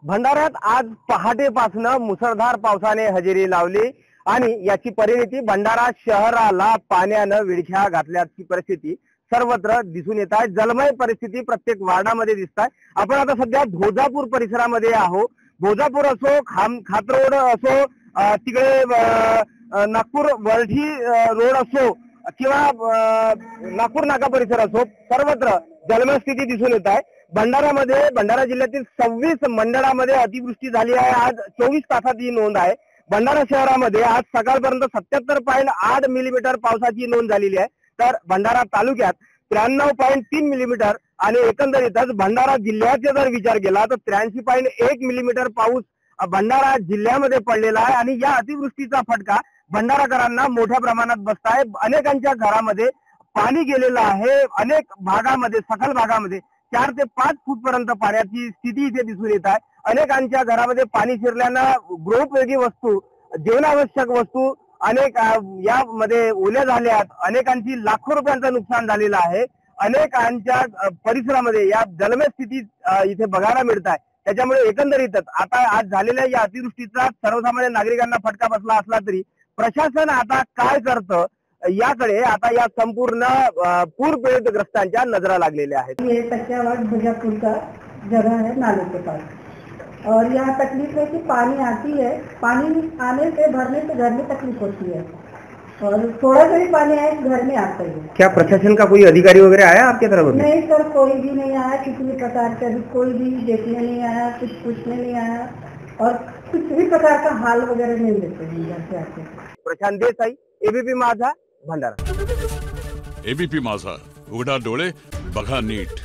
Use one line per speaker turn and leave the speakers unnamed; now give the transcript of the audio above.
भंडाऱ्यात आज पहाटेपासून मुसळधार पावसाने हजेरी लावली आणि याची परिणती भंडारा शहराला पाण्यानं विळख्या घातल्याची परिस्थिती सर्वत्र दिसून येत आहे। जलमय परिस्थिती प्रत्येक वार्डामध्ये दिसत आहे। आपण आता सध्या भोजापूर परिसरामध्ये आहोत। भोजापूर असो, खातरोड असो, तिकडे नागपूर वरठी रोड असो किंवा नागपूर नाका परिसर असो, सर्वत्र जलमय स्थिती दिसून येत आहे। भंडारा जिल्ह्यातील 26 मंडळामध्ये अतिवृष्टी झाली आहे। आज 24 तासात ही नोंद आहे। भंडारा शहरामध्ये आज सकाळपर्यंत 77.8 मिलीमीटर पावसाची नोंद झालेली आहे, तर भंडारा तालुक्यात 93.3 मिलीमीटर आणि एकंदरीतच भंडारा जिल्ह्याचा जर विचार केला तर 83.1 मिलीमीटर पाऊस भंडारा जिल्ह्यामध्ये पडलेला आहे। आणि या अतिवृष्टीचा फटका भंडाराकरांना मोठ्या प्रमाणात बसत आहे। अनेकांच्या घरामध्ये पाणी गेलेलं आहे। अनेक भागामध्ये, सखल भागामध्ये 4 ते 5 फूट पर्यंत पाण्याची स्थिती इथे दिसून येत आहे। अनेकांच्या घरामध्ये पाणी शिरल्यानं गृहोपयोगी वस्तू, जीवनावश्यक वस्तू अनेक यामध्ये ओल्या झाल्यात। अनेकांची लाखो रुपयांचं नुकसान झालेलं आहे। अनेकांच्या परिसरामध्ये या जलमय स्थिती इथे बघायला मिळत आहे। त्याच्यामुळे एकंदरीतच आता आज झालेल्या या अतिवृष्टीचा सर्वसामान्य नागरिकांना फटका बसला असला तरी प्रशासन आता काय करतं याकडे आता या संपूर्ण पूर पीड़ितग्रस्तांच्या नजरा लागलेल्या आहेत।
ये तकियावाड़ भोजापुर का जगह है नाले के पास, और यहाँ तकलीफ है कि पानी आती है, पानी आने से भरने से घर में तकलीफ होती है, और थोड़ा सा भी पानी आए घर में आता ही है।
क्या प्रशासन का कोई अधिकारी वगैरह आया आपके तरफ?
नहीं सर, कोई भी नहीं आया, किसी भी प्रकार का अभी कोई भी देखने नहीं आया, कुछ पूछने नहीं आया, और कुछ भी प्रकार का हाल वगैरह नहीं देते हैं घर से आके।
प्रशांत देसाई, एबीपी माझा, भंडारा।
एबीपी माझा, उघडा डोळे बघा नीट।